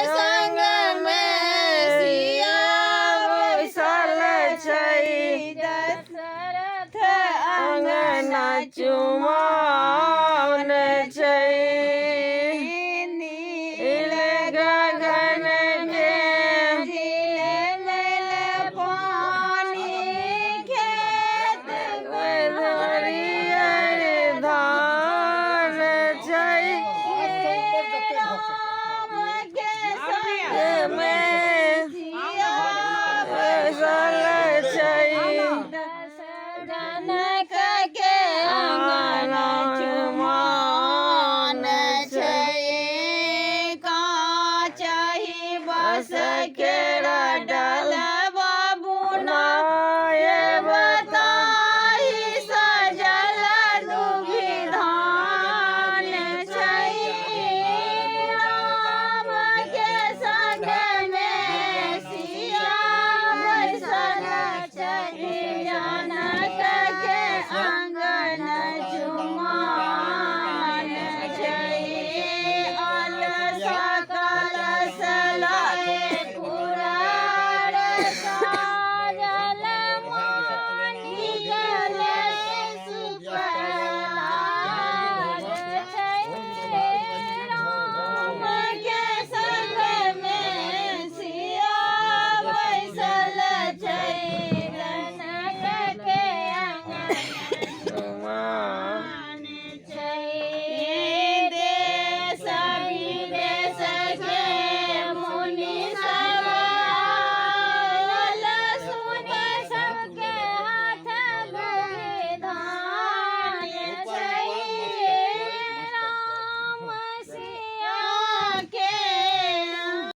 संग में सिया बैसल छै दशरथ अंगना चुमाओन छै नील गगन के झिलमिल पानी खेत में हरियर धान छै राम के संग में सिया बैसल छै जनक के अंगना चुमाओन छै काचहि बस के